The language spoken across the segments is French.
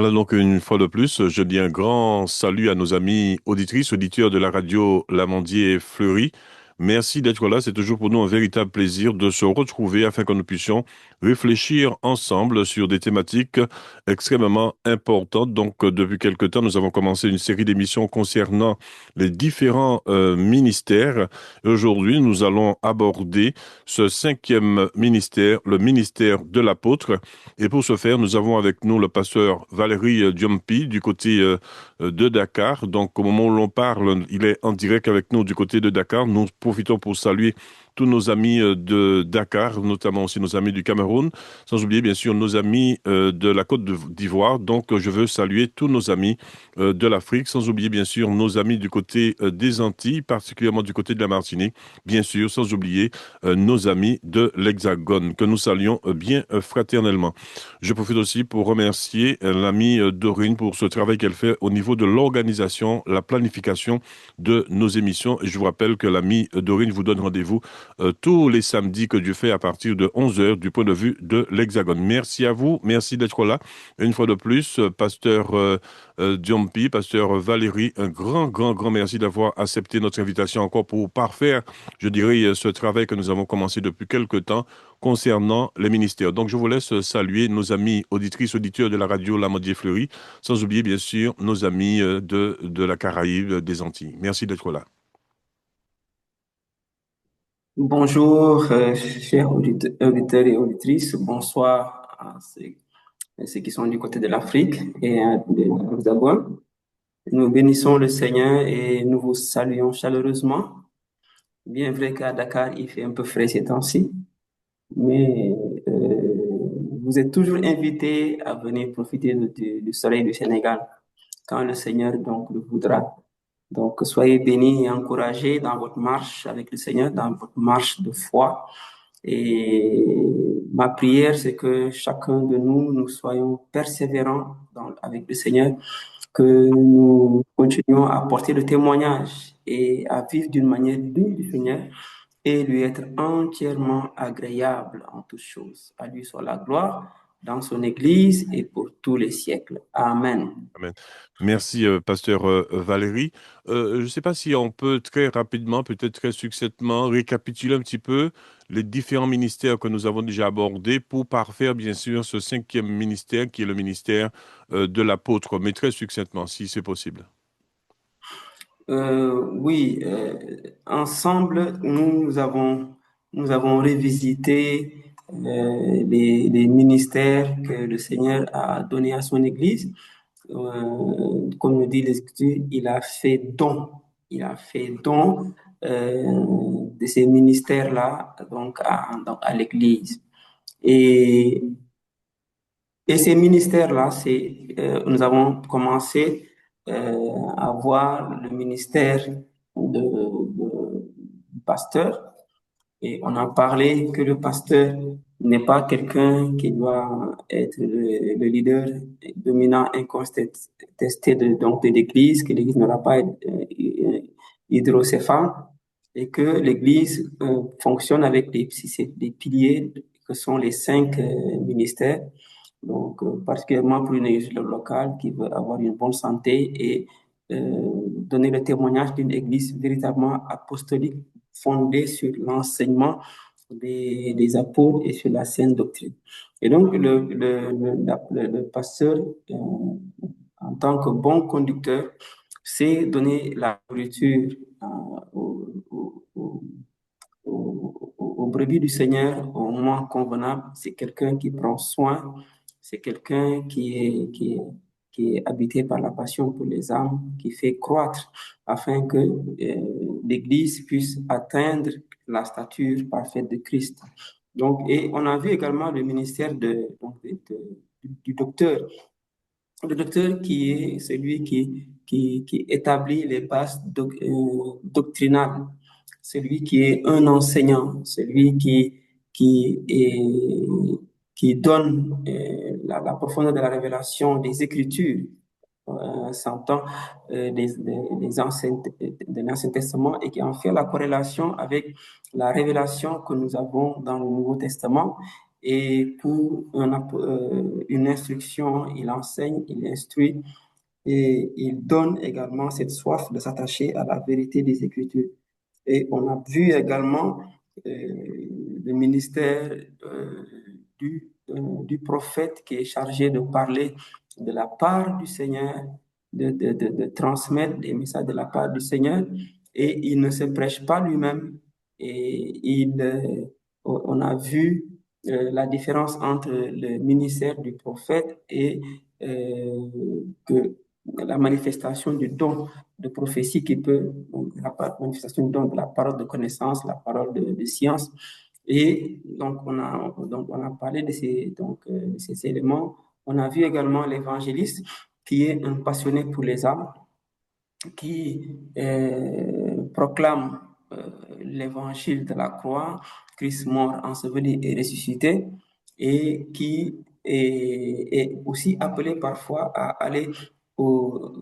Voilà donc une fois de plus, je dis un grand salut à nos amis auditrices, auditeurs de la radio Lamandier Fleury. Merci d'être là. C'est toujours pour nous un véritable plaisir de se retrouver afin que nous puissions réfléchir ensemble sur des thématiques extrêmement importantes. Donc, depuis quelque temps, nous avons commencé une série d'émissions concernant les différents ministères. Et aujourd'hui, nous allons aborder ce cinquième ministère, le ministère de l'apôtre. Et pour ce faire, nous avons avec nous le pasteur Valérie Diompi du côté de Dakar. Donc, au moment où l'on parle, il est en direct avec nous du côté de Dakar. Nous profitons pour saluer tous nos amis de Dakar, notamment aussi nos amis du Cameroun, sans oublier bien sûr nos amis de la Côte d'Ivoire. Donc, je veux saluer tous nos amis de l'Afrique, sans oublier bien sûr nos amis du côté des Antilles, particulièrement du côté de la Martinique, bien sûr, sans oublier nos amis de l'Hexagone, que nous saluons bien fraternellement. Je profite aussi pour remercier l'amie Dorine pour ce travail qu'elle fait au niveau de l'organisation, la planification de nos émissions. Et je vous rappelle que l'amie Dorine vous donne rendez-vous tous les samedis que Dieu fait à partir de 11 heures du point de vue de l'Hexagone. Merci à vous, merci d'être là. Une fois de plus, pasteur Diompi, pasteur Valérie, un grand merci d'avoir accepté notre invitation encore pour parfaire, je dirais, ce travail que nous avons commencé depuis quelque temps concernant les ministères. Donc, je vous laisse saluer nos amis auditrices, auditeurs de la radio Lamandier Fleury, sans oublier, bien sûr, nos amis de la Caraïbe, des Antilles. Merci d'être là. Bonjour, chers auditeurs et auditrices. Bonsoir à ceux qui sont du côté de l'Afrique et de l'Hexagone. Nous bénissons le Seigneur et nous vous saluons chaleureusement. Bien vrai qu'à Dakar, il fait un peu frais ces temps-ci, mais vous êtes toujours invités à venir profiter du soleil du Sénégal quand le Seigneur donc le voudra. Donc, soyez bénis et encouragés dans votre marche avec le Seigneur, dans votre marche de foi. Et ma prière, c'est que chacun de nous, nous soyons persévérants avec le Seigneur, que nous continuions à porter le témoignage et à vivre d'une manière digne du Seigneur et lui être entièrement agréable en toutes choses. À lui soit la gloire dans son Église et pour tous les siècles. Amen. Amen. Merci, pasteur Valérie. Je ne sais pas si on peut très rapidement, peut-être très succinctement, récapituler un petit peu les différents ministères que nous avons déjà abordés pour parfaire, bien sûr, ce cinquième ministère qui est le ministère de l'apôtre, mais très succinctement, si c'est possible. Oui, ensemble, nous avons revisité les ministères que le Seigneur a donnés à son Église. Comme nous dit l'Écriture, il a fait don. Il a fait don de ces ministères-là donc à l'Église. Et, et ces ministères-là, nous avons commencé à voir le ministère du pasteur. Et on a parlé que le pasteur n'est pas quelqu'un qui doit être le leader dominant incontesté de l'Église, que l'Église n'aura pas hydrocéphale et que l'Église fonctionne avec des piliers que sont les cinq ministères. Donc, particulièrement pour une église locale qui veut avoir une bonne santé et donner le témoignage d'une église véritablement apostolique fondée sur l'enseignement des apôtres et sur la saine doctrine. Et donc, le pasteur, en tant que bon conducteur, sait donner la nourriture aux, aux, aux, aux brebis du Seigneur au moment convenable. C'est quelqu'un qui prend soin, c'est quelqu'un qui est habité par la passion pour les âmes, qui fait croître afin que l'Église puisse atteindre la stature parfaite de Christ. Donc, et on a vu également le ministère du docteur. Le docteur qui est celui qui établit les bases doctrinales, celui qui est un enseignant, celui est, qui donne la profondeur de la révélation des Écritures, s'entend de l'Ancien Testament et qui en fait la corrélation avec la révélation que nous avons dans le Nouveau Testament et pour une instruction, il enseigne, il instruit et il donne également cette soif de s'attacher à la vérité des Écritures. Et on a vu également le ministère du prophète qui est chargé de parler de la part du Seigneur, de transmettre des messages de la part du Seigneur. Et il ne se prêche pas lui-même. Et on a vu la différence entre le ministère du prophète et que la manifestation du don de prophétie qui peut, donc la manifestation du don de la parole de connaissance, la parole de science. Et donc on a parlé de ces éléments. On a vu également l'évangéliste qui est un passionné pour les âmes, qui proclame l'évangile de la croix, Christ mort, enseveli et ressuscité, et qui est aussi appelé parfois à aller en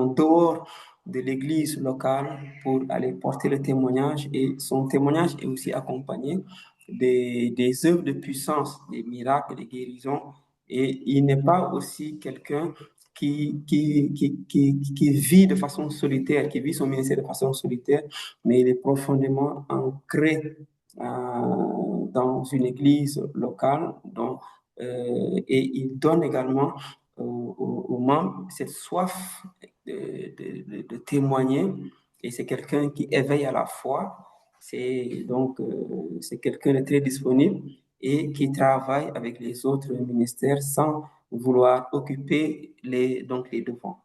dehors de l'église locale pour aller porter le témoignage. Et son témoignage est aussi accompagné des œuvres de puissance, des miracles, des guérisons. Et il n'est pas aussi quelqu'un qui vit de façon solitaire, qui vit son ministère de façon solitaire, mais il est profondément ancré dans une église locale et il donne également aux membres cette soif de témoigner et c'est quelqu'un qui éveille à la foi. C'est quelqu'un de très disponible et qui travaille avec les autres ministères sans vouloir occuper les devants.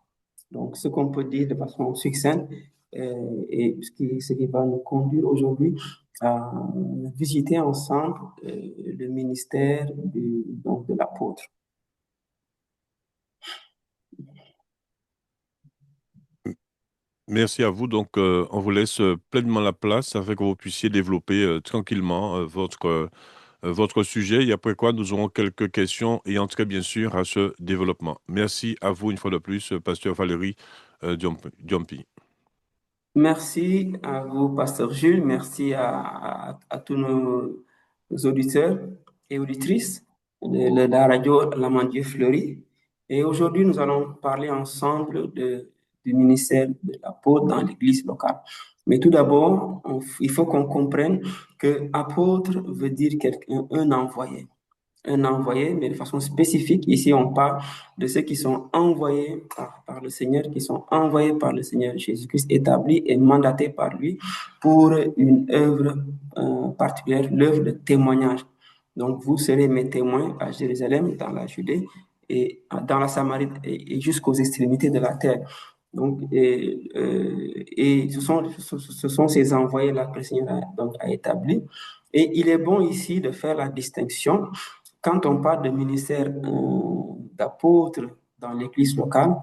Donc, ce qu'on peut dire de façon succincte et ce qui va nous conduire aujourd'hui à visiter ensemble le ministère de l'apôtre. Merci à vous. Donc, on vous laisse pleinement la place afin que vous puissiez développer tranquillement votre sujet. Et après quoi, nous aurons quelques questions ayant trait bien sûr à ce développement. Merci à vous une fois de plus, Pasteur Valérie Diompi. Merci à vous, Pasteur Jules. Merci à tous nos auditeurs et auditrices de la radio Lamandier Fleury. Et aujourd'hui, nous allons parler ensemble du ministère de l'apôtre dans l'église locale. Mais tout d'abord, il faut qu'on comprenne que apôtre veut dire quelqu'un, un envoyé. Un envoyé, mais de façon spécifique. Ici, on parle de ceux qui sont envoyés par le Seigneur, qui sont envoyés par le Seigneur Jésus-Christ, établis et mandatés par lui pour une œuvre particulière, l'œuvre de témoignage. Donc, vous serez mes témoins à Jérusalem, dans la Judée, et dans la Samarie, et jusqu'aux extrémités de la terre. Donc, ce sont ces envoyés-là que le Seigneur a établis. Et il est bon ici de faire la distinction quand on parle de ministère d'apôtre dans l'église locale,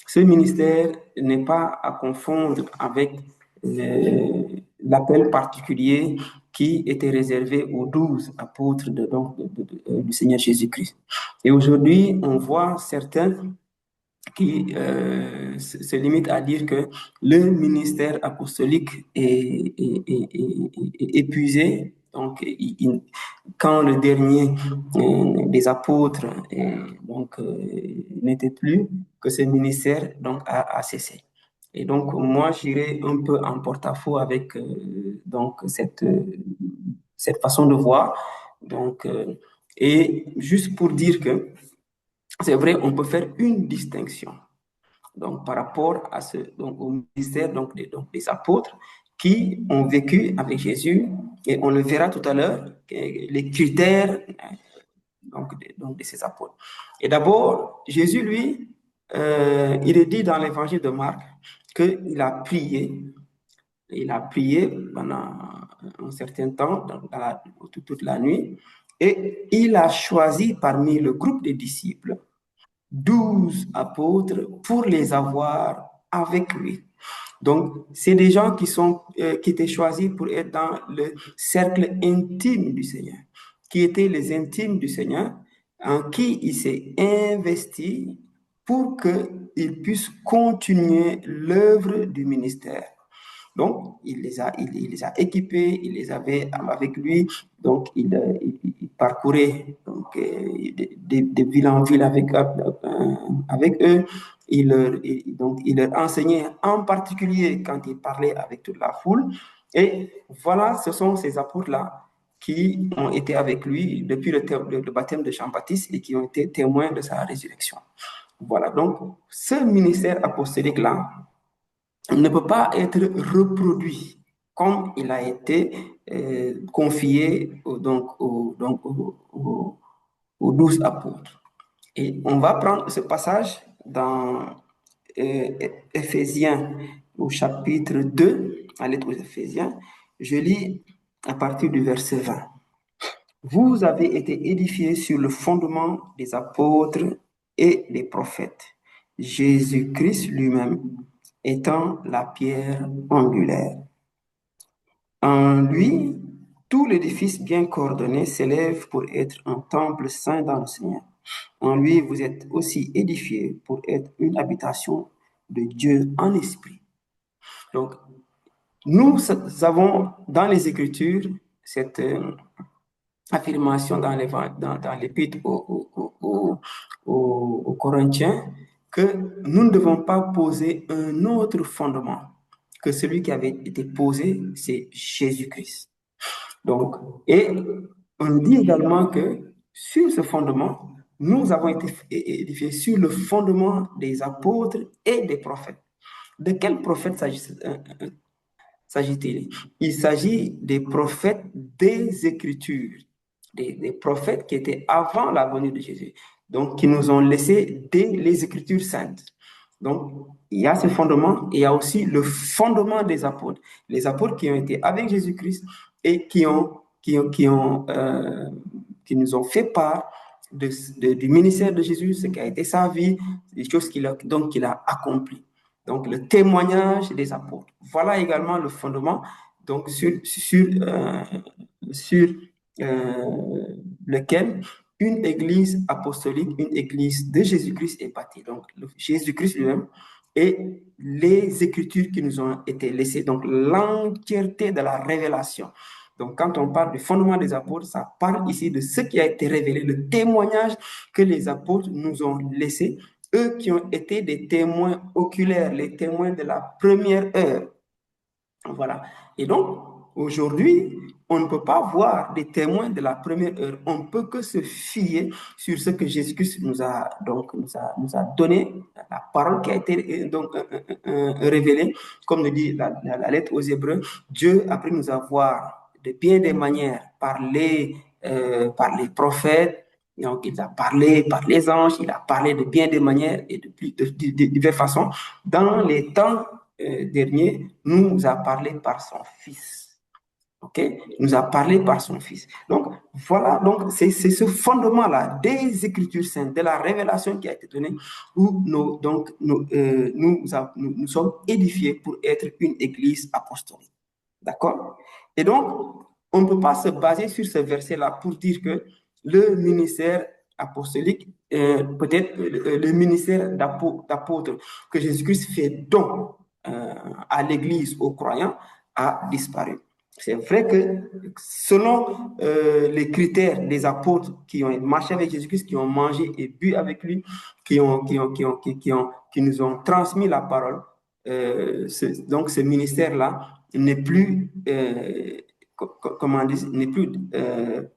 ce ministère n'est pas à confondre avec l'appel particulier qui était réservé aux 12 apôtres du Seigneur Jésus-Christ. Et aujourd'hui, on voit certains qui se limite à dire que le ministère apostolique est épuisé. Donc, quand le dernier des apôtres n'était plus, que ce ministère donc a cessé. Et donc, moi, j'irai un peu en porte-à-faux avec cette façon de voir. Donc, et juste pour dire que c'est vrai, on peut faire une distinction donc, par rapport au ministère des apôtres qui ont vécu avec Jésus, et on le verra tout à l'heure, les critères de ces apôtres. Et d'abord, Jésus, lui, il est dit dans l'évangile de Marc qu'il a prié. Il a prié pendant un certain temps, toute la nuit, et il a choisi parmi le groupe des disciples 12 apôtres pour les avoir avec lui. Donc, c'est des gens qui étaient choisis pour être dans le cercle intime du Seigneur, qui étaient les intimes du Seigneur, en qui il s'est investi pour qu'ils puissent continuer l'œuvre du ministère. Donc, il les a équipés, il les avait avec lui. Donc, il parcourait donc, de ville en ville avec eux. Il leur enseignait en particulier quand il parlait avec toute la foule. Et voilà, ce sont ces apôtres-là qui ont été avec lui depuis le baptême de Jean-Baptiste et qui ont été témoins de sa résurrection. Voilà, donc ce ministère apostolique-là ne peut pas être reproduit comme il a été confié aux 12 apôtres. Et on va prendre ce passage dans Éphésiens au chapitre 2, à lettre aux Éphésiens. Je lis à partir du verset 20. Vous avez été édifiés sur le fondement des apôtres et des prophètes, Jésus-Christ lui-même étant la pierre angulaire. En lui, tout l'édifice bien coordonné s'élève pour être un temple saint dans le Seigneur. En lui, vous êtes aussi édifiés pour être une habitation de Dieu en esprit. Donc, nous avons dans les Écritures cette affirmation dans l'épître aux Corinthiens que nous ne devons pas poser un autre fondement que celui qui avait été posé, c'est Jésus-Christ. Donc, et on dit également que sur ce fondement, nous avons été édifiés sur le fondement des apôtres et des prophètes. De quels prophètes s'agit-il? Il s'agit des prophètes des Écritures, des prophètes qui étaient avant la venue de Jésus, donc qui nous ont laissé les Écritures saintes. Donc, il y a ce fondement, et il y a aussi le fondement des apôtres. Les apôtres qui ont été avec Jésus-Christ et qui nous ont fait part du ministère de Jésus, ce qui a été sa vie, les choses qu'il a accomplies. Donc, le témoignage des apôtres. Voilà également le fondement donc, sur lequel une église apostolique, une église de Jésus-Christ est bâtie. Donc, Jésus-Christ lui-même et les Écritures qui nous ont été laissées. Donc, l'entièreté de la révélation. Donc, quand on parle du fondement des apôtres, ça parle ici de ce qui a été révélé, le témoignage que les apôtres nous ont laissé, eux qui ont été des témoins oculaires, les témoins de la première heure. Voilà. Et donc, aujourd'hui, on ne peut pas voir des témoins de la première heure. On ne peut que se fier sur ce que Jésus-Christ nous a donné, la parole qui a été révélée, comme nous dit la lettre aux Hébreux. Dieu, après nous avoir de bien des manières parlé par les prophètes, donc il a parlé par les anges, il a parlé de bien des manières et de diverses façons. Dans les temps dernier nous a parlé par son Fils. OK? Il nous a parlé par son Fils. Donc, voilà, donc c'est ce fondement-là des Écritures saintes, de la révélation qui a été donnée, où nous sommes édifiés pour être une église apostolique. D'accord? Et donc, on ne peut pas se baser sur ce verset-là pour dire que le ministère apostolique, peut-être le ministère d'apôtre que Jésus-Christ fait don à l'Église, aux croyants, a disparu. C'est vrai que selon les critères des apôtres qui ont marché avec Jésus-Christ, qui ont mangé et bu avec lui, qui nous ont transmis la parole, donc ce ministère-là n'est plus, comment dire, n'est plus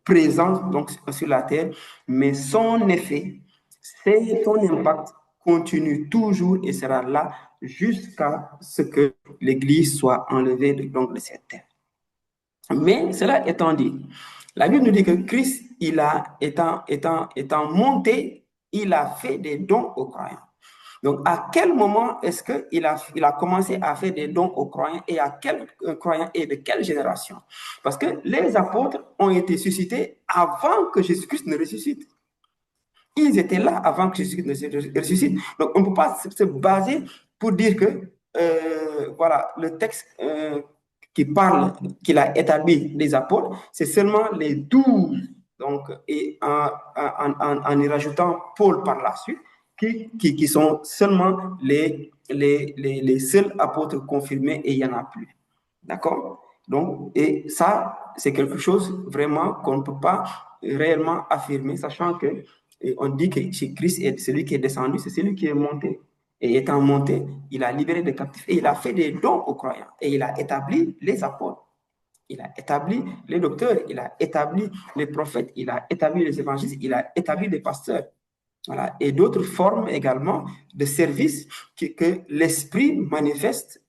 présent donc, sur la terre, mais son effet, son impact continue toujours et sera là jusqu'à ce que l'Église soit enlevée de cette terre. Mais cela étant dit, la Bible nous dit que Christ, étant monté, il a fait des dons aux croyants. Donc, à quel moment est-ce qu'il a commencé à faire des dons aux croyants et à quel croyant et de quelle génération? Parce que les apôtres ont été suscités avant que Jésus-Christ ne ressuscite. Ils étaient là avant que Jésus-Christ ne ressuscite. Donc, on ne peut pas se baser pour dire que, voilà, le texte qu'il a établi les apôtres, c'est seulement les 12. Donc, et en y rajoutant Paul par la suite, qui sont seulement les seuls apôtres confirmés et il n'y en a plus. D'accord? Donc, et ça, c'est quelque chose vraiment qu'on ne peut pas réellement affirmer, sachant que on dit que Christ est celui qui est descendu, c'est celui qui est monté. Et étant monté, il a libéré des captifs et il a fait des dons aux croyants. Et il a établi les apôtres, il a établi les docteurs, il a établi les prophètes, il a établi les évangélistes, il a établi les pasteurs. Voilà. Et d'autres formes également de services que l'esprit manifeste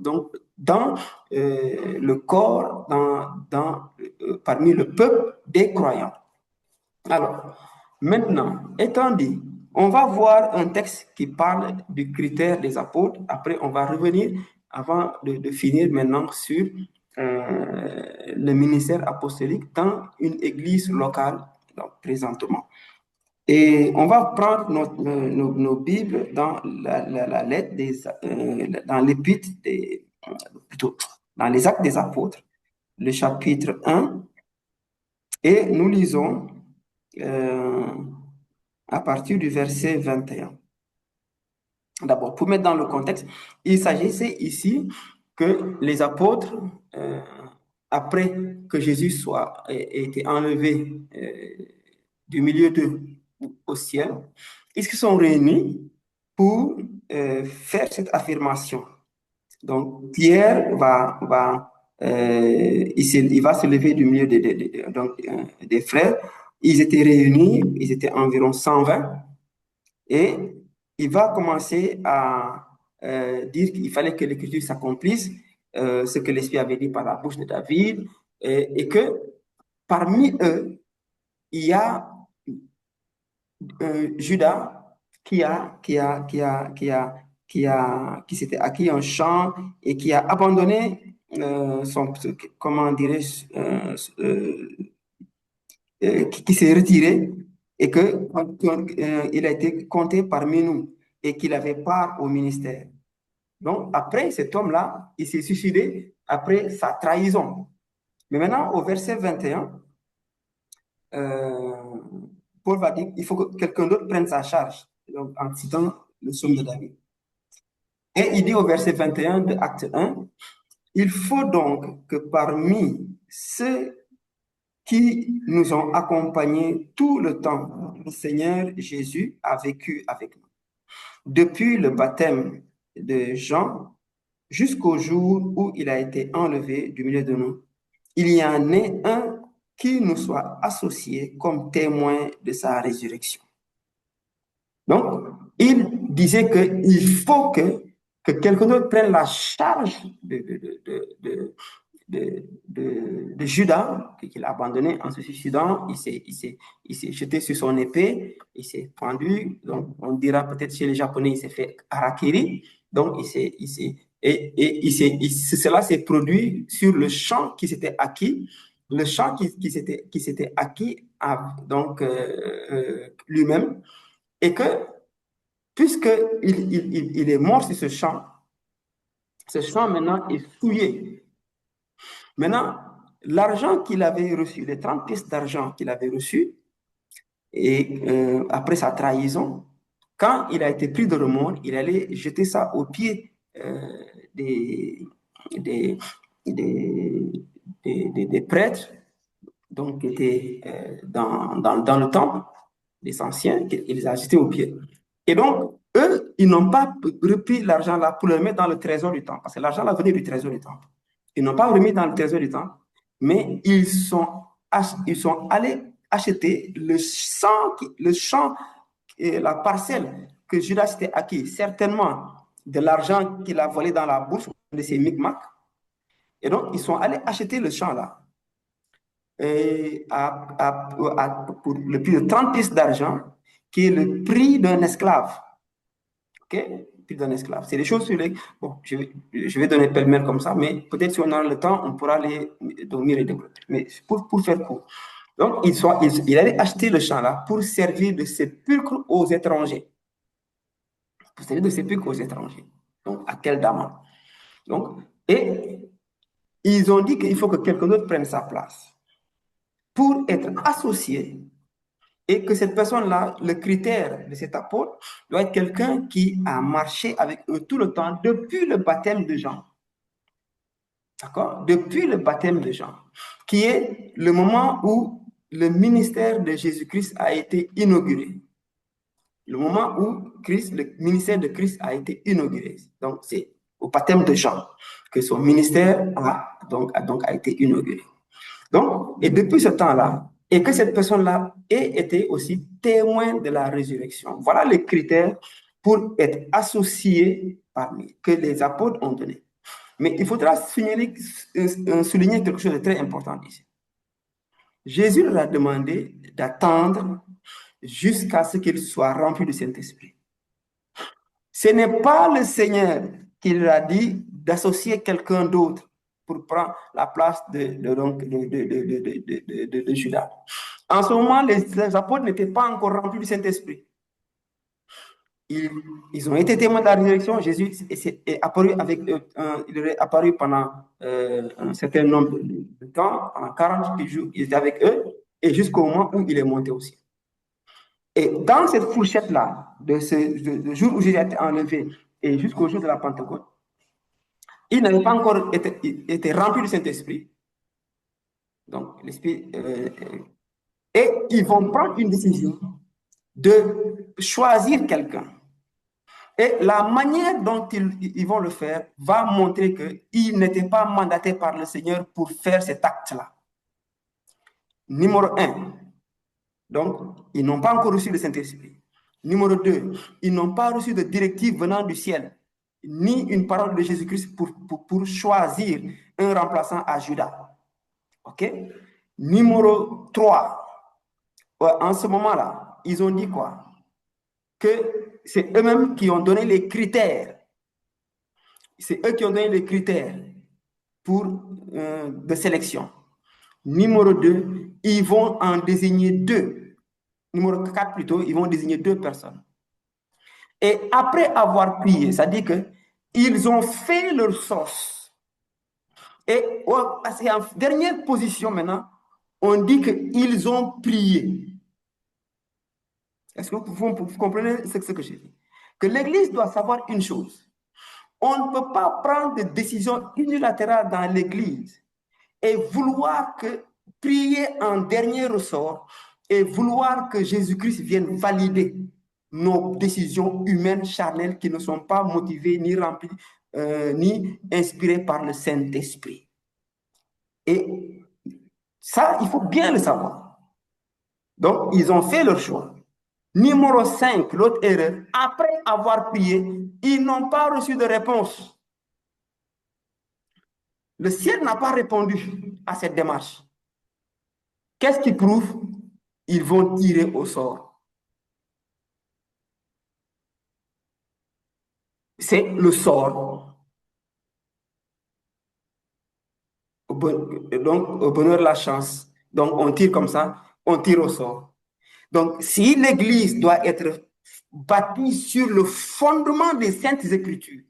donc dans le corps, parmi le peuple des croyants. Alors, maintenant, étant dit, on va voir un texte qui parle du critère des apôtres. Après, on va revenir, avant de finir maintenant, sur le ministère apostolique dans une église locale, donc, présentement. Et on va prendre nos Bibles dans la lettre dans l'épître plutôt, dans les actes des apôtres, le chapitre 1, et nous lisons euh, à partir du verset 21. D'abord, pour mettre dans le contexte, il s'agissait ici que les apôtres, euh, après que Jésus ait été enlevé du milieu d'eux au ciel, ils se sont réunis pour faire cette affirmation. Donc, Pierre il va se lever du milieu des frères. Ils étaient réunis, ils étaient environ 120, et il va commencer à dire qu'il fallait que l'écriture s'accomplisse, ce que l'Esprit avait dit par la bouche de David, et que parmi eux, il y a Judas qui s'était acquis un champ et qui a abandonné comment dirais-je, qui s'est retiré et il a été compté parmi nous et qu'il avait part au ministère. Donc, après, cet homme-là, il s'est suicidé après sa trahison. Mais maintenant, au verset 21, euh, Paul va dire qu'il faut que quelqu'un d'autre prenne sa charge, donc, en citant le psaume de David. Et il dit au verset 21 de Acte 1, il faut donc que parmi ceux qui nous ont accompagnés tout le temps, le Seigneur Jésus a vécu avec nous. Depuis le baptême de Jean jusqu'au jour où il a été enlevé du milieu de nous, il y en ait un qui nous soit associé comme témoin de sa résurrection. Donc, il disait qu'il faut que quelqu'un d'autre prenne la charge de Judas, qu'il a abandonné en se suicidant. Il s'est jeté sur son épée, il s'est pendu. Donc, on dira peut-être chez les Japonais, il s'est fait harakiri. Donc, cela s'est produit sur le champ qui s'était acquis. Le champ qui s'était acquis donc lui-même, et que puisqu'il est mort sur ce champ maintenant est fouillé. Maintenant, l'argent qu'il avait reçu, les 30 pièces d'argent qu'il avait reçu, et après sa trahison, quand il a été pris de remords, il allait jeter ça aux pieds des, des, des prêtres, donc qui étaient dans le temple, des anciens, il les a jetés aux pieds. Et donc, eux, ils n'ont pas repris l'argent là pour le mettre dans le trésor du temple, parce que l'argent là venait du trésor du temple. Ils n'ont pas remis dans le trésor du temple, mais ils sont allés acheter le champ et la parcelle que Judas s'était acquis, certainement de l'argent qu'il a volé dans la bourse de ses micmacs. Et donc, ils sont allés acheter le champ là et pour le prix de 30 pièces d'argent, qui est le prix d'un esclave. OK? Le prix d'un esclave. C'est des choses sur les. Bon, je vais donner pêle-mêle comme ça, mais peut-être si on a le temps, on pourra les donner et développer. Mais pour faire court. Donc, il allait acheter le champ là pour servir de sépulcre aux étrangers. Pour servir de sépulcre aux étrangers. Donc, à quel dame? Donc, et ils ont dit qu'il faut que quelqu'un d'autre prenne sa place pour être associé, et que cette personne-là, le critère de cet apôtre, doit être quelqu'un qui a marché avec eux tout le temps depuis le baptême de Jean. d'accord, depuis le baptême de Jean, qui est le moment où le ministère de Jésus-Christ a été inauguré. Le moment où le ministère de Christ a été inauguré. Donc, c'est au baptême de Jean que son ministère a été inauguré. Donc, et depuis ce temps-là, et que cette personne-là ait été aussi témoin de la résurrection. Voilà les critères pour être associé parmi, que les apôtres ont donné. Mais il faudra souligner quelque chose de très important ici. Jésus leur a demandé d'attendre jusqu'à ce qu'il soit rempli du Saint-Esprit. Ce n'est pas le Seigneur qui leur a dit d'associer quelqu'un d'autre pour prendre la place de Judas. En ce moment, les apôtres n'étaient pas encore remplis du Saint-Esprit. Ils ont été témoins de la résurrection. Jésus est apparu il est apparu pendant un certain nombre de temps, pendant 40 jours, il était avec eux, et jusqu'au moment où il est monté au ciel. Et dans cette fourchette-là, de jour où Jésus a été enlevé et jusqu'au jour de la Pentecôte, il n'avait pas encore été rempli du Saint-Esprit. Donc, l'Esprit. Et ils vont prendre une décision de choisir quelqu'un. Et la manière dont ils vont le faire va montrer qu'ils n'étaient pas mandatés par le Seigneur pour faire cet acte-là. Numéro 1, donc, ils n'ont pas encore reçu le Saint-Esprit. Numéro 2, ils n'ont pas reçu de directive venant du ciel, ni une parole de Jésus-Christ pour choisir un remplaçant à Judas. OK? Numéro 3, en ce moment-là, ils ont dit quoi? Que c'est eux-mêmes qui ont donné les critères. C'est eux qui ont donné les critères de sélection. Numéro 2, ils vont en désigner 2. Numéro 4 plutôt, ils vont désigner 2 personnes. Et après avoir prié, ça dit qu'ils ont fait leur sauce. Et en dernière position maintenant, on dit qu'ils ont prié. Est-ce que vous comprenez ce que j'ai dit? Que l'Église doit savoir une chose. On ne peut pas prendre des décisions unilatérales dans l'Église et vouloir prier en dernier ressort et vouloir que Jésus-Christ vienne valider nos décisions humaines charnelles qui ne sont pas motivées ni remplies ni inspirées par le Saint-Esprit. Et ça, il faut bien le savoir. Donc, ils ont fait leur choix. Numéro 5, l'autre erreur, après avoir prié, ils n'ont pas reçu de réponse. Le ciel n'a pas répondu à cette démarche. Qu'est-ce qui prouve? Ils vont tirer au sort. C'est le sort. Donc, au bonheur, la chance. Donc, on tire comme ça, on tire au sort. Donc, si l'Église doit être bâtie sur le fondement des Saintes Écritures,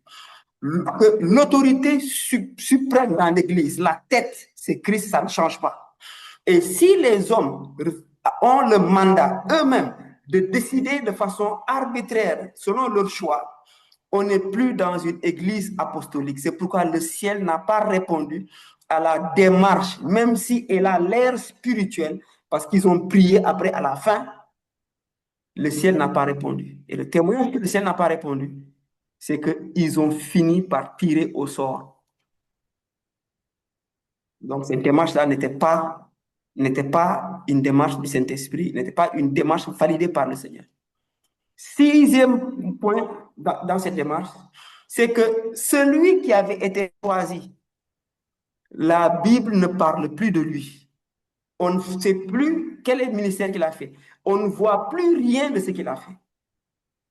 l'autorité suprême dans l'Église, la tête, c'est Christ, ça ne change pas. Et si les hommes ont le mandat eux-mêmes de décider de façon arbitraire, selon leur choix, on n'est plus dans une église apostolique. C'est pourquoi le ciel n'a pas répondu à la démarche, même si elle a l'air spirituelle, parce qu'ils ont prié après à la fin, le ciel n'a pas répondu. Et le témoignage que le ciel n'a pas répondu, c'est qu'ils ont fini par tirer au sort. Donc cette démarche-là n'était pas une démarche du Saint-Esprit, n'était pas une démarche validée par le Seigneur. 6e point dans cette démarche, c'est que celui qui avait été choisi, la Bible ne parle plus de lui. On ne sait plus quel est le ministère qu'il a fait. On ne voit plus rien de ce qu'il a fait.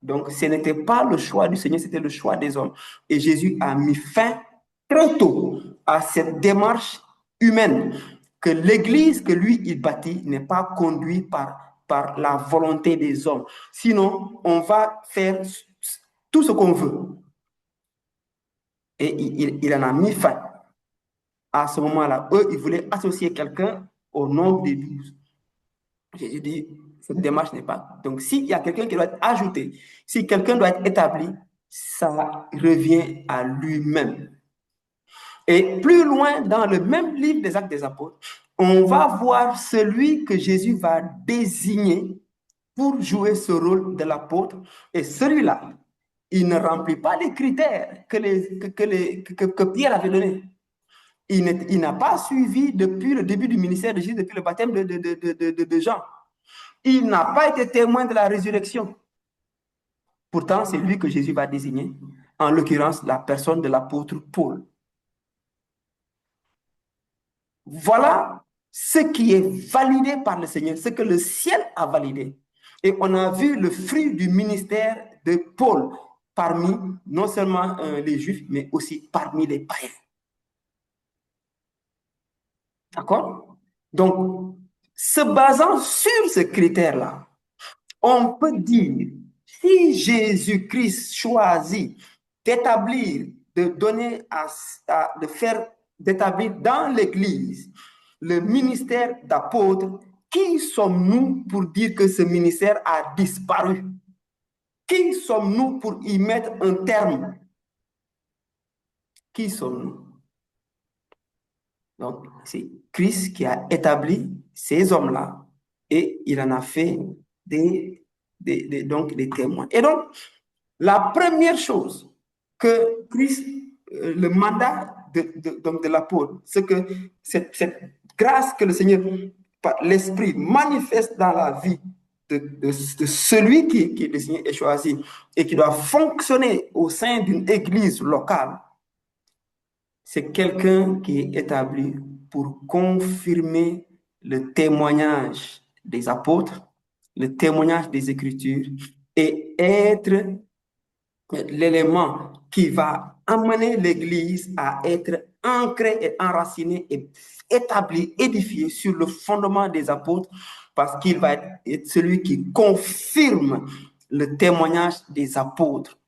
Donc, ce n'était pas le choix du Seigneur, c'était le choix des hommes. Et Jésus a mis fin très tôt à cette démarche humaine que l'Église que lui, il bâtit n'est pas conduite par la volonté des hommes. Sinon, on va faire tout ce qu'on veut. Et il en a mis fin. À ce moment-là, eux, ils voulaient associer quelqu'un au nombre des 12. Jésus dit, cette démarche n'est pas. Donc, s'il y a quelqu'un qui doit être ajouté, si quelqu'un doit être établi, ça revient à lui-même. Et plus loin, dans le même livre des Actes des Apôtres, on va voir celui que Jésus va désigner pour jouer ce rôle de l'apôtre. Et celui-là, il ne remplit pas les critères que Pierre avait donnés. Il n'a pas suivi depuis le début du ministère de Jésus, depuis le baptême de Jean. Il n'a pas été témoin de la résurrection. Pourtant, c'est lui que Jésus va désigner, en l'occurrence la personne de l'apôtre Paul. Voilà ce qui est validé par le Seigneur, ce que le ciel a validé. Et on a vu le fruit du ministère de Paul parmi non seulement les Juifs, mais aussi parmi les païens. D'accord? Donc, se basant sur ce critère-là, on peut dire, si Jésus-Christ choisit d'établir, de donner de faire, d'établir dans l'Église le ministère d'apôtre, qui sommes-nous pour dire que ce ministère a disparu? Qui sommes-nous pour y mettre un terme? Qui sommes-nous? Donc, c'est Christ qui a établi ces hommes-là et il en a fait donc des témoins. Et donc, la première chose que Christ, le mandat de l'apôtre, c'est que cette grâce que le Seigneur, par l'Esprit, manifeste dans la vie de celui qui est désigné et choisi et qui doit fonctionner au sein d'une église locale, c'est quelqu'un qui est établi pour confirmer le témoignage des apôtres, le témoignage des Écritures et être l'élément qui va amener l'Église à être ancrée et enracinée et établie, édifiée sur le fondement des apôtres, parce qu'il va être celui qui confirme le témoignage des apôtres,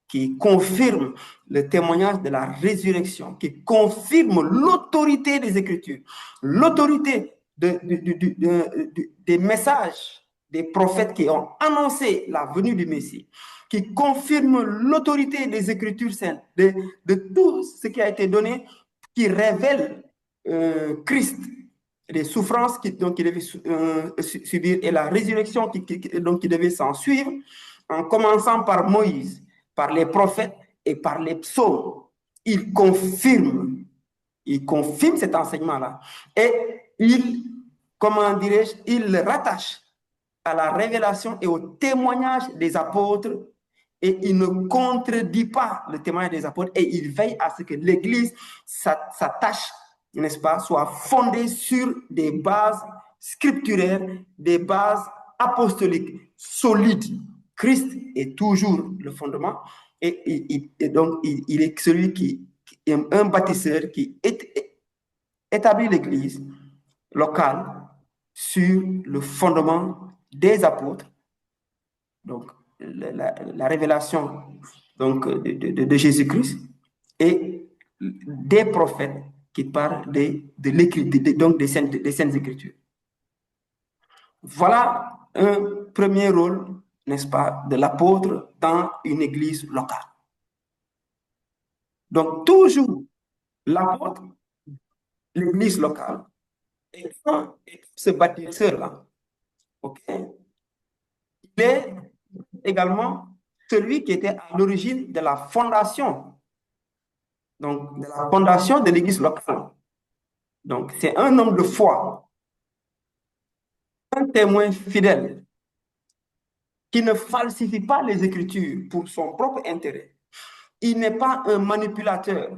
qui confirme le témoignage de la résurrection, qui confirme l'autorité des Écritures, l'autorité des messages des prophètes qui ont annoncé la venue du Messie, qui confirme l'autorité des Écritures saintes, de tout ce qui a été donné, qui révèle Christ, les souffrances qu'il devait subir et la résurrection qui devait s'en suivre, en commençant par Moïse, par les prophètes et par les psaumes. Il confirme cet enseignement-là. Et comment dirais-je, il le rattache à la révélation et au témoignage des apôtres, et il ne contredit pas le témoignage des apôtres, et il veille à ce que l'Église s'attache, n'est-ce pas, soit fondée sur des bases scripturaires, des bases apostoliques solides. Christ est toujours le fondement, et donc il est celui qui est un bâtisseur qui établit l'Église locale sur le fondement des apôtres, donc la révélation donc, de Jésus-Christ, et des prophètes qui parlent donc des Saintes Écritures. Voilà un premier rôle, n'est-ce pas, de l'apôtre dans une église locale. Donc, toujours, l'apôtre, l'église locale, et ce bâtisseur-là, ok, il est également celui qui était à l'origine de la fondation, donc de la fondation de l'église locale. Donc, c'est un homme de foi, un témoin fidèle, qui ne falsifie pas les Écritures pour son propre intérêt. Il n'est pas un manipulateur,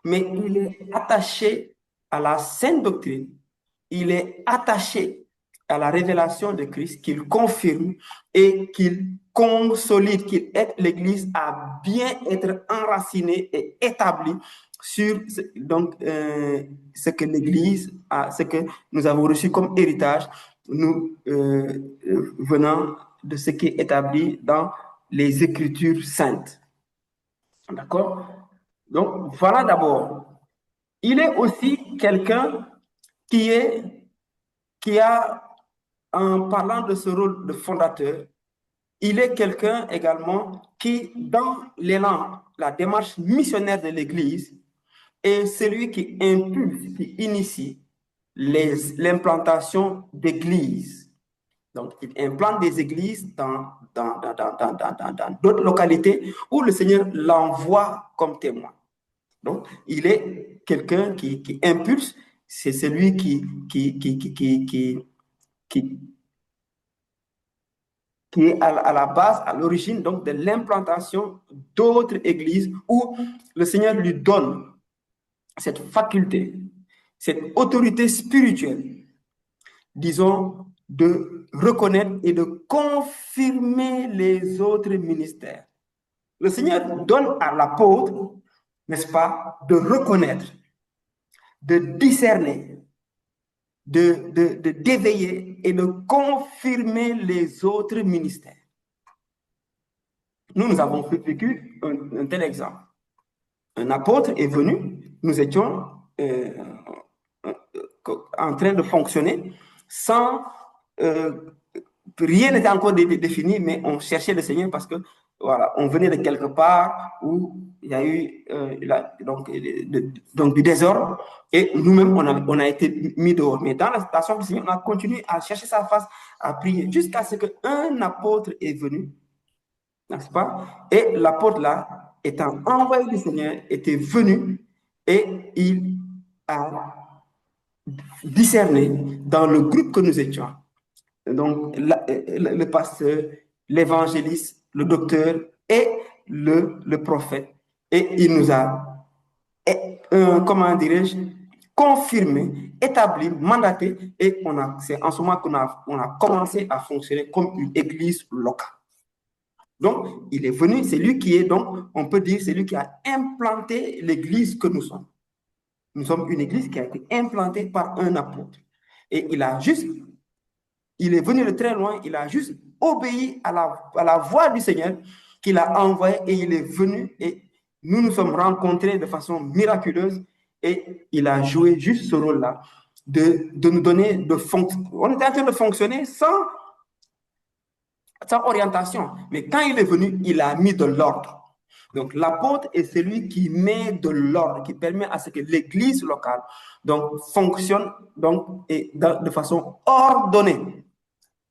mais il est attaché à la sainte doctrine. Il est attaché à la révélation de Christ qu'il confirme et qu'il consolide, qu'il aide l'Église à bien être enracinée et établie sur donc, ce que l'Église a, ce que nous avons reçu comme héritage, nous venant de ce qui est établi dans les Écritures saintes. D'accord? Donc, voilà d'abord. Il est aussi quelqu'un qui a, en parlant de ce rôle de fondateur, il est quelqu'un également qui, dans l'élan, la démarche missionnaire de l'Église, est celui qui impulse, qui initie l'implantation d'églises. Donc, il implante des églises dans d'autres localités où le Seigneur l'envoie comme témoin. Donc, il est quelqu'un qui impulse, c'est celui qui, qui est à la base, à l'origine donc de l'implantation d'autres églises où le Seigneur lui donne cette faculté, cette autorité spirituelle, disons, de reconnaître et de confirmer les autres ministères. Le Seigneur donne à l'apôtre, n'est-ce pas, de reconnaître, de discerner, d'éveiller et de confirmer les autres ministères. Nous avons vécu un tel exemple. Un apôtre est venu, nous étions en train de fonctionner sans rien n'était encore défini, mais on cherchait le Seigneur parce que voilà, on venait de quelque part où il y a eu donc du désordre et nous-mêmes on a été mis dehors. Mais dans la station du Seigneur, on a continué à chercher sa face, à prier jusqu'à ce qu'un apôtre est venu, n'est-ce pas? Et l'apôtre là, étant envoyé du Seigneur, était venu et il a discerné dans le groupe que nous étions. Donc, le pasteur, l'évangéliste, le docteur et le prophète. Et il nous a, comment dirais-je, confirmé, établi, mandaté. Et c'est en ce moment qu'on a commencé à fonctionner comme une église locale. Donc, il est venu, c'est lui qui est, donc, on peut dire, c'est lui qui a implanté l'église que nous sommes. Nous sommes une église qui a été implantée par un apôtre. Et il est venu de très loin, il a juste obéi à la voix du Seigneur qu'il a envoyé et il est venu et nous nous sommes rencontrés de façon miraculeuse et il a joué juste ce rôle-là de nous donner de fonction. On était en train de fonctionner sans orientation, mais quand il est venu, il a mis de l'ordre. Donc, l'apôtre est celui qui met de l'ordre, qui permet à ce que l'église locale donc, fonctionne donc, de façon ordonnée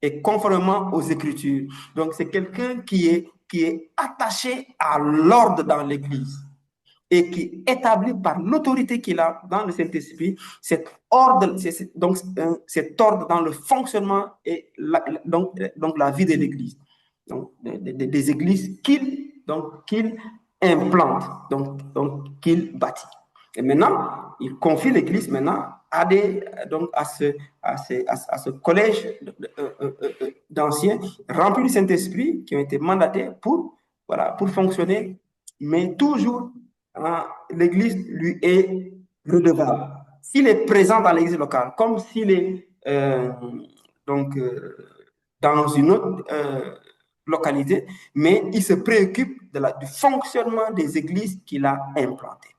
et conformément aux Écritures. Donc, c'est quelqu'un qui est attaché à l'ordre dans l'Église et qui établit par l'autorité qu'il a dans le Saint-Esprit cet ordre dans le fonctionnement et donc la vie de l'Église. Donc, des églises qu'il implante, donc qu'il bâtit. Et maintenant, il confie l'Église maintenant à ce collège d'anciens remplis du Saint-Esprit qui ont été mandatés pour fonctionner, mais toujours l'Église lui est redevable. S'il est présent dans l'Église locale, comme s'il est dans une autre localité, mais il se préoccupe du fonctionnement des églises qu'il a implantées.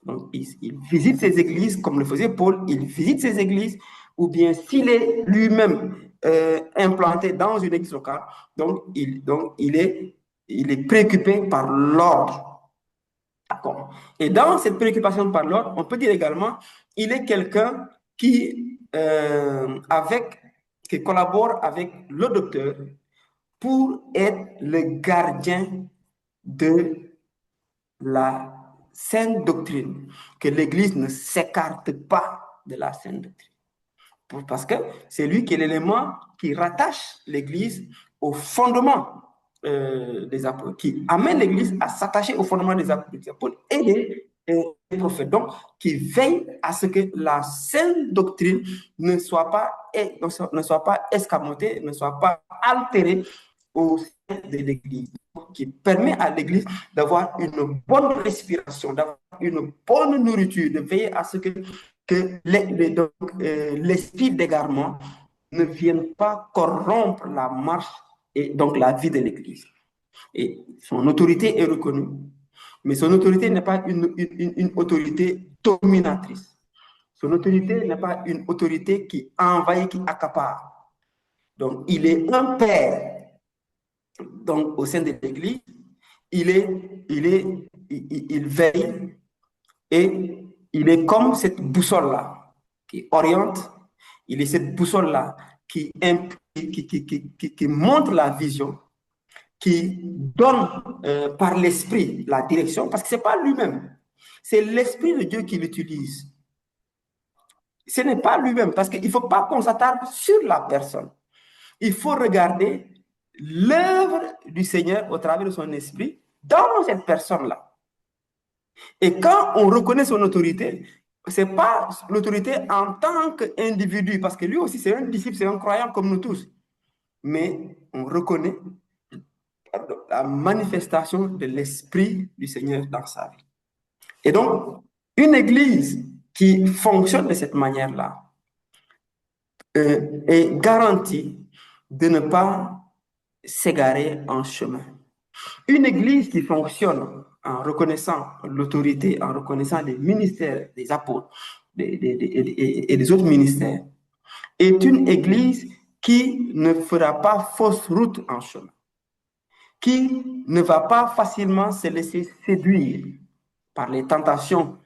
Donc, il visite ces églises, comme le faisait Paul, il visite ces églises, ou bien s'il est lui-même implanté dans une église locale, donc il est préoccupé par l'ordre. D'accord. Et dans cette préoccupation par l'ordre, on peut dire également, il est quelqu'un qui collabore avec le docteur pour être le gardien de la sainte doctrine, que l'Église ne s'écarte pas de la sainte doctrine. Parce que c'est lui qui est l'élément qui rattache l'Église au fondement des apôtres, qui amène l'Église à s'attacher au fondement des apôtres et des prophètes, donc qui veille à ce que la sainte doctrine ne soit pas escamotée, ne soit pas altérée au sein de l'Église, qui permet à l'Église d'avoir une bonne respiration, d'avoir une bonne nourriture, de veiller à ce que l'esprit d'égarement ne vienne pas corrompre la marche et donc la vie de l'Église. Et son autorité est reconnue, mais son autorité n'est pas une autorité dominatrice. Son autorité n'est pas une autorité qui envahit, qui accapare. Donc, il est un père donc, au sein de l'Église. Il veille Et il est comme cette boussole-là qui oriente, il est cette boussole-là qui montre la vision, qui donne par l'esprit la direction, parce que ce n'est pas lui-même, c'est l'esprit de Dieu qui l'utilise. Ce n'est pas lui-même, parce qu'il ne faut pas qu'on s'attarde sur la personne. Il faut regarder l'œuvre du Seigneur au travers de son esprit dans cette personne-là. Et quand on reconnaît son autorité, ce n'est pas l'autorité en tant qu'individu, parce que lui aussi c'est un disciple, c'est un croyant comme nous tous, mais on reconnaît la manifestation de l'Esprit du Seigneur dans sa vie. Et donc, une église qui fonctionne de cette manière-là est garantie de ne pas s'égarer en chemin. Une église qui fonctionne en reconnaissant l'autorité, en reconnaissant les ministères des apôtres et des autres ministères, est une église qui ne fera pas fausse route en chemin, qui ne va pas facilement se laisser séduire par les tentations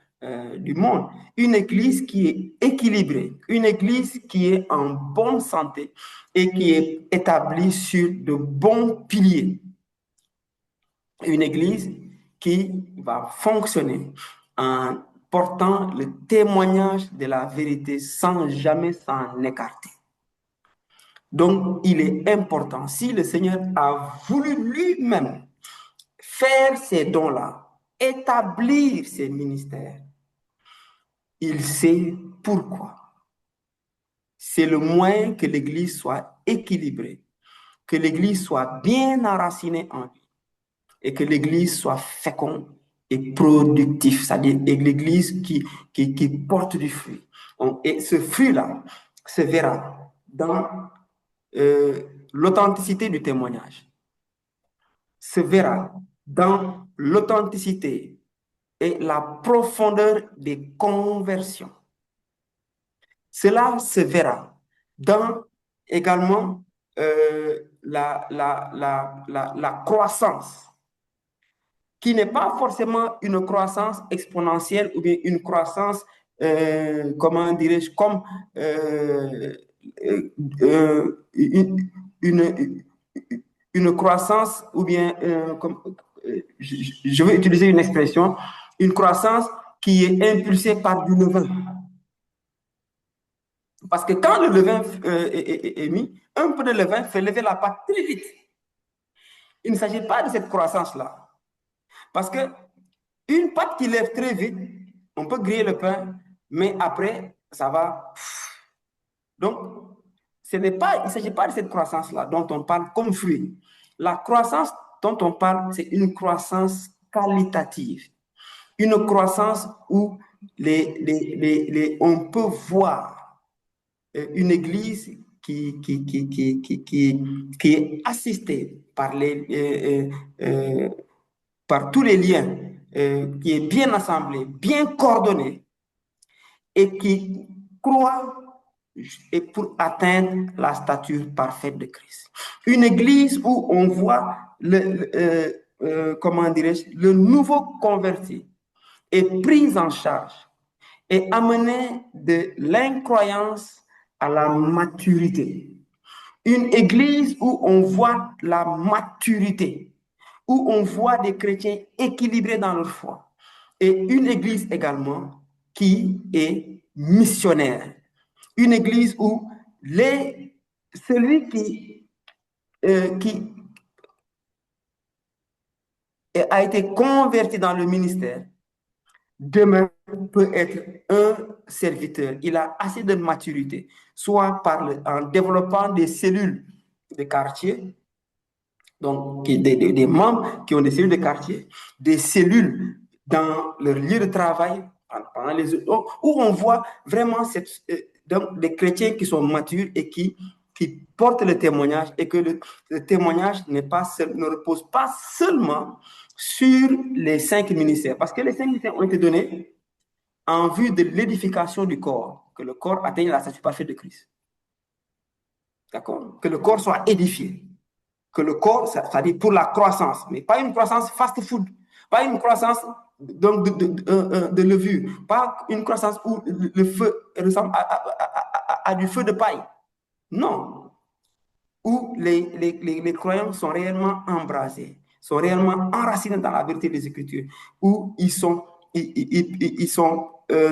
du monde. Une église qui est équilibrée, une église qui est en bonne santé et qui est établie sur de bons piliers. Une église qui va fonctionner en portant le témoignage de la vérité sans jamais s'en écarter. Donc, il est important, si le Seigneur a voulu lui-même faire ces dons-là, établir ces ministères, il sait pourquoi. C'est le moyen que l'Église soit équilibrée, que l'Église soit bien enracinée en lui et que l'Église soit féconde et productive, c'est-à-dire l'Église qui porte du fruit. Et ce fruit-là se verra dans l'authenticité du témoignage, se verra dans l'authenticité et la profondeur des conversions. Cela se verra dans également la croissance, qui n'est pas forcément une croissance exponentielle ou bien une croissance, comment dirais-je, comme une, une, une croissance ou bien, je vais utiliser une expression, une croissance qui est impulsée par du levain. Parce que quand le levain est mis, un peu de levain fait lever la pâte très vite. Il ne s'agit pas de cette croissance-là. Parce que une pâte qui lève très vite, on peut griller le pain, mais après, ça va. Donc, il ne s'agit pas de cette croissance-là dont on parle comme fruit. La croissance dont on parle, c'est une croissance qualitative. Une croissance où on peut voir une église qui est assistée par tous les liens, qui est bien assemblée, bien coordonnée et qui croit et pour atteindre la stature parfaite de Christ. Une église où on voit comment dirais-je, le nouveau converti est pris en charge et amené de l'incroyance à la maturité. Une église où on voit la maturité, où on voit des chrétiens équilibrés dans leur foi. Et une église également qui est missionnaire. Une église où celui qui a été converti dans le ministère demain peut être un serviteur. Il a assez de maturité, soit en développant des cellules de quartier, donc des membres qui ont des cellules de quartier, des cellules dans leur lieu de travail, pendant où on voit vraiment donc, des chrétiens qui sont matures et qui portent le témoignage, et que le témoignage ne repose pas seulement sur les 5 ministères, parce que les 5 ministères ont été donnés en vue de l'édification du corps, que le corps atteigne la stature parfaite de Christ. D'accord? Que le corps soit édifié. Que le corps, c'est-à-dire pour la croissance, mais pas une croissance fast-food, pas une croissance de levure, pas une croissance où le feu ressemble à du feu de paille. Non, où les croyants sont réellement embrasés, sont réellement enracinés dans la vérité des Écritures, où ils sont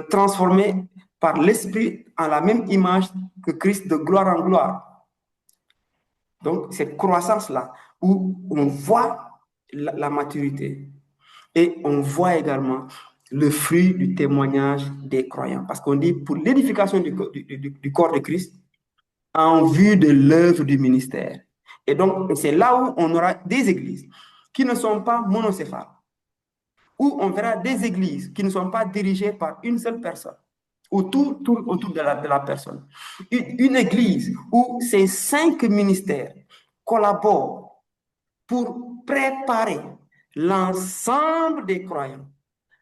transformés par l'Esprit en la même image que Christ de gloire en gloire. Donc, cette croissance-là, où on voit la maturité et on voit également le fruit du témoignage des croyants. Parce qu'on dit pour l'édification du corps de Christ, en vue de l'œuvre du ministère. Et donc, c'est là où on aura des églises qui ne sont pas monocéphales, où on verra des églises qui ne sont pas dirigées par une seule personne, ou tout autour de la personne. Une église où ces 5 ministères collaborent pour préparer l'ensemble des croyants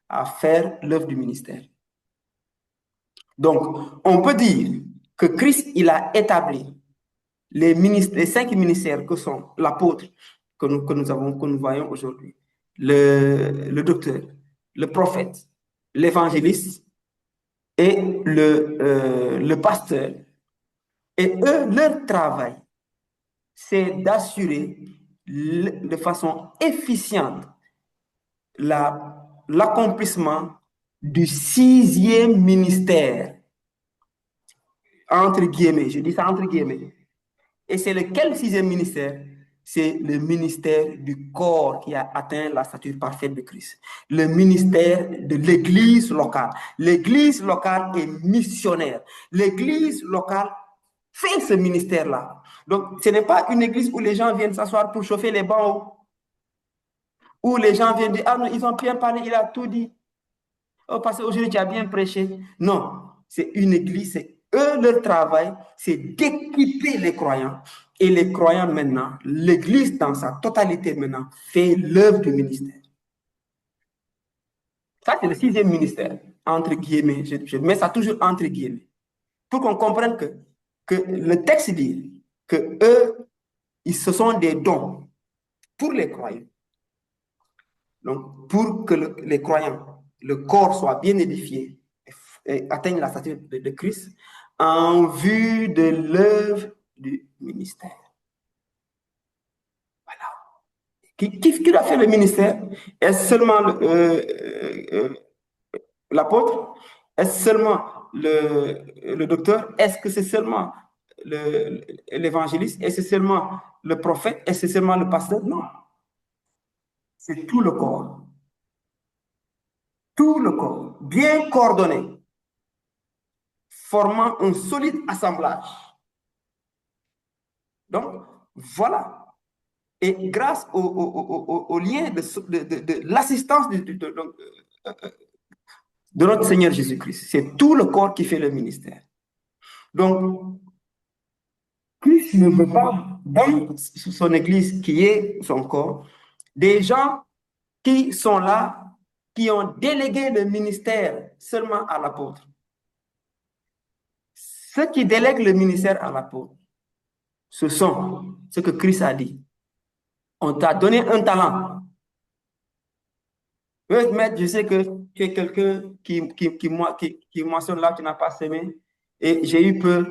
à faire l'œuvre du ministère. Donc, on peut dire que Christ, il a établi les 5 ministères que sont l'apôtre que nous voyons aujourd'hui, le docteur, le prophète, l'évangéliste et le pasteur. Et eux, leur travail, c'est d'assurer de façon efficiente l'accomplissement du 6e ministère, entre guillemets, je dis ça entre guillemets. Et c'est lequel 6e ministère? C'est le ministère du corps qui a atteint la stature parfaite de Christ. Le ministère de l'église locale. L'église locale est missionnaire. L'église locale fait ce ministère-là. Donc, ce n'est pas une église où les gens viennent s'asseoir pour chauffer les bancs, où les gens viennent dire, ah non, ils ont bien parlé, il a tout dit. Oh, parce qu'aujourd'hui, tu as bien prêché. Non, c'est une église, c'est eux, leur travail, c'est d'équiper les croyants. Et les croyants maintenant, l'église dans sa totalité maintenant, fait l'œuvre du ministère. Ça, c'est le 6e ministère, entre guillemets. Je mets ça toujours entre guillemets. Pour qu'on comprenne que le texte dit que eux, ce sont des dons pour les croyants. Donc, pour que les croyants, le corps soit bien édifié et atteigne la stature de Christ en vue de l'œuvre du ministère. Voilà. Qui doit faire le ministère? Est-ce seulement l'apôtre? Est-ce seulement le docteur? Est-ce que c'est seulement l'évangéliste? Est-ce que c'est seulement le prophète? Est-ce que c'est seulement le pasteur? Non. C'est tout le corps. Tout le corps, bien coordonné, formant un solide assemblage. Donc, voilà. Et grâce au lien de l'assistance de notre Seigneur Jésus-Christ, c'est tout le corps qui fait le ministère. Donc, Christ ne veut pas, dans son Église qui est son corps, des gens qui sont là, qui ont délégué le ministère seulement à l'apôtre. Ceux qui délèguent le ministère à l'apôtre, ce sont ce que Christ a dit. On t'a donné un talent. Oui, maître, je sais que tu es quelqu'un qui moissonne là, tu n'as pas semé. Et j'ai eu peur.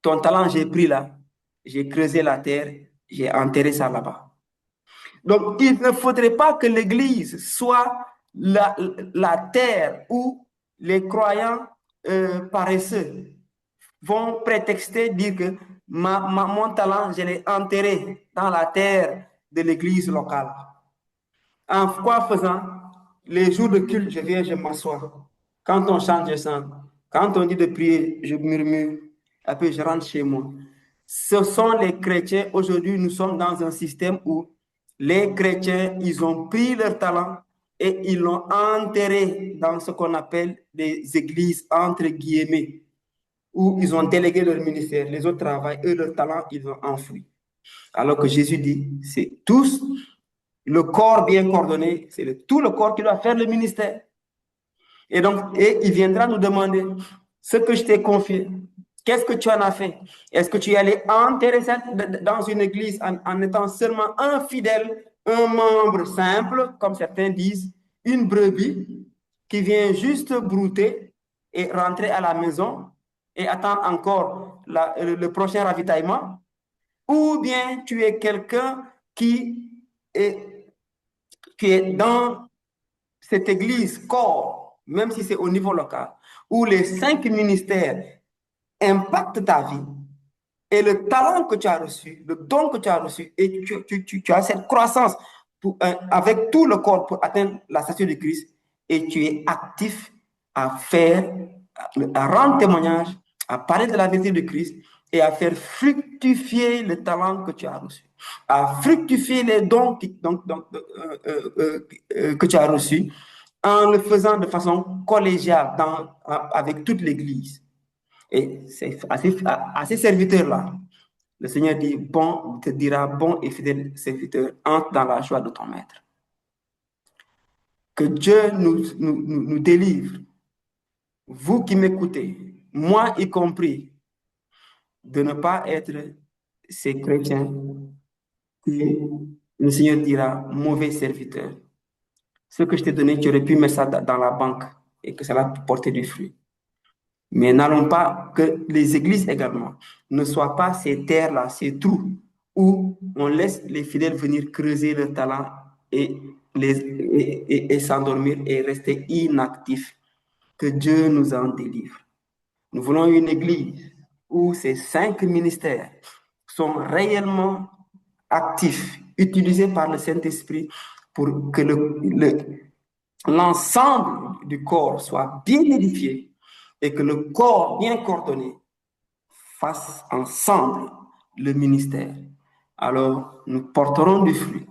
Ton talent, j'ai pris là. J'ai creusé la terre. J'ai enterré ça là-bas. Donc, il ne faudrait pas que l'Église soit la terre où les croyants paresseux vont prétexter, dire que mon talent, je l'ai enterré dans la terre de l'église locale. En quoi faisant? Les jours de culte, je viens, je m'assois. Quand on chante, je chante. Quand on dit de prier, je murmure. Après, je rentre chez moi. Ce sont les chrétiens. Aujourd'hui, nous sommes dans un système où les chrétiens, ils ont pris leur talent et ils l'ont enterré dans ce qu'on appelle des églises, entre guillemets, où ils ont délégué leur ministère, les autres travaillent, eux, leur talent, ils ont enfoui. Alors que Jésus dit, c'est tous le corps bien coordonné, c'est tout le corps qui doit faire le ministère. Et donc, il viendra nous demander ce que je t'ai confié. Qu'est-ce que tu en as fait? Est-ce que tu es allé enterrer dans une église en étant seulement un fidèle, un membre simple, comme certains disent, une brebis qui vient juste brouter et rentrer à la maison et attendre encore le prochain ravitaillement, ou bien tu es quelqu'un est, qui est dans cette église corps, même si c'est au niveau local, où les 5 ministères impactent ta vie et le talent que tu as reçu, le don que tu as reçu, et tu as cette croissance avec tout le corps pour atteindre la stature de Christ, et tu es actif à faire, à rendre témoignage, à parler de la vérité de Christ et à faire fructifier le talent que tu as reçu, à fructifier les dons que tu as reçus en le faisant de façon collégiale avec toute l'Église. Et c'est à ces serviteurs-là, le Seigneur dit, bon, te dira, bon et fidèle serviteur, entre dans la joie de ton maître. Que Dieu nous délivre, vous qui m'écoutez, moi y compris, de ne pas être ces chrétiens que le Seigneur dira, mauvais serviteur. Ce que je t'ai donné, tu aurais pu mettre ça dans la banque et que ça va porter du fruit. Mais n'allons pas que les églises également ne soient pas ces terres-là, ces trous où on laisse les fidèles venir creuser leur talent et, et s'endormir et rester inactifs. Que Dieu nous en délivre. Nous voulons une église où ces 5 ministères sont réellement actifs, utilisés par le Saint-Esprit pour que l'ensemble du corps soit bien édifié et que le corps bien coordonné fasse ensemble le ministère. Alors, nous porterons du fruit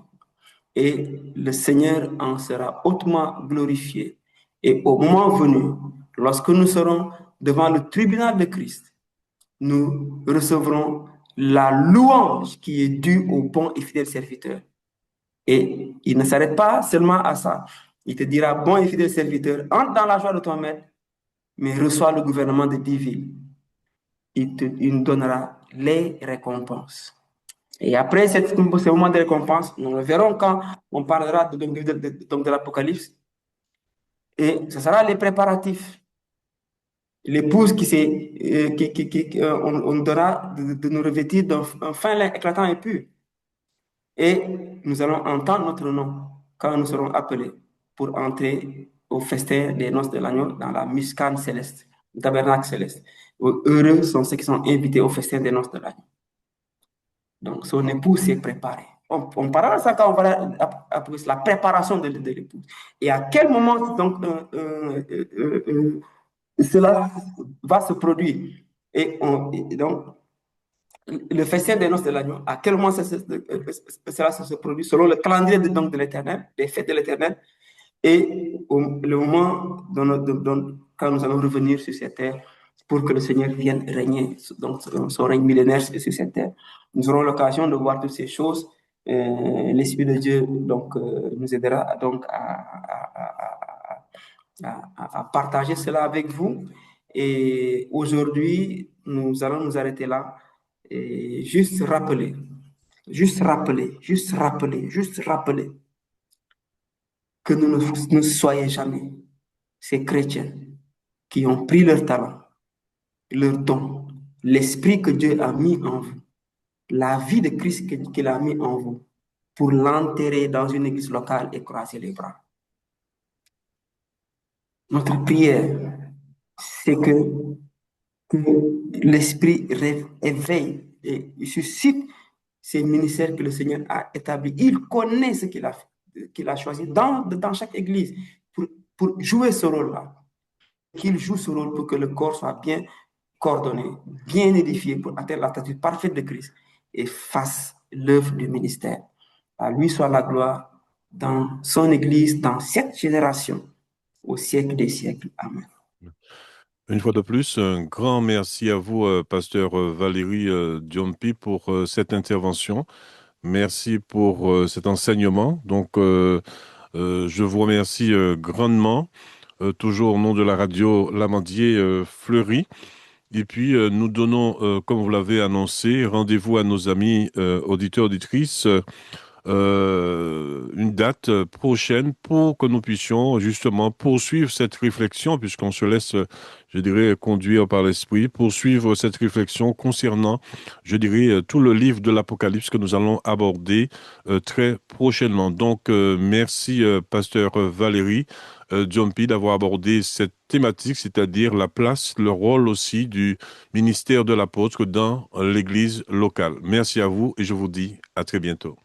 et le Seigneur en sera hautement glorifié. Et au moment venu, lorsque nous serons devant le tribunal de Christ, nous recevrons la louange qui est due au bon et fidèle serviteur. Et il ne s'arrête pas seulement à ça. Il te dira, bon et fidèle serviteur, entre dans la joie de ton maître, mais reçois le gouvernement de 10 villes. Il nous donnera les récompenses. Et après ce moment de récompense, nous le verrons quand on parlera de l'Apocalypse. Et ce sera les préparatifs. L'épouse on donnera de nous revêtir d'un fin lin éclatant et pur. Et nous allons entendre notre nom quand nous serons appelés pour entrer au festin des noces de l'agneau dans la muscane céleste, le tabernacle céleste. Heureux sont ceux qui sont invités au festin des noces de l'agneau. Donc, son épouse s'est préparée. On parlera de ça quand on va appeler la préparation de l'épouse. Et à quel moment donc cela va se produire? Et donc, le festin des noces de l'agneau, à quel moment cela se produit selon le calendrier de l'Éternel, des fêtes de l'Éternel, et le moment quand nous allons revenir sur cette terre pour que le Seigneur vienne régner, donc son règne millénaire sur cette terre. Nous aurons l'occasion de voir toutes ces choses. L'Esprit de Dieu nous aidera donc à partager cela avec vous. Et aujourd'hui, nous allons nous arrêter là et juste rappeler que nous ne soyons jamais ces chrétiens qui ont pris leur talent, leur don, l'esprit que Dieu a mis en vous, la vie de Christ qu'il a mis en vous, pour l'enterrer dans une église locale et croiser les bras. Notre prière, c'est que l'esprit éveille et suscite ces ministères que le Seigneur a établis. Il connaît ce qu'il a choisi dans chaque église pour jouer ce rôle-là. Qu'il joue ce rôle pour que le corps soit bien coordonné, bien édifié pour atteindre la stature parfaite de Christ et fasse l'œuvre du ministère. À lui soit la gloire dans son église, dans cette génération, au siècle des siècles. Amen. Une fois de plus, un grand merci à vous, pasteur Valérie Diompi, pour cette intervention. Merci pour cet enseignement. Donc, je vous remercie grandement, toujours au nom de la radio L'Amandier Fleury. Et puis, nous donnons, comme vous l'avez annoncé, rendez-vous à nos amis auditeurs, auditrices, une date prochaine pour que nous puissions justement poursuivre cette réflexion, puisqu'on se laisse, je dirais, conduire par l'esprit, poursuivre cette réflexion concernant, je dirais, tout le livre de l'Apocalypse que nous allons aborder très prochainement. Donc, merci, pasteur Valérie Diompi, d'avoir abordé cette thématique, c'est-à-dire la place, le rôle aussi du ministère de l'apôtre dans l'Église locale. Merci à vous et je vous dis à très bientôt.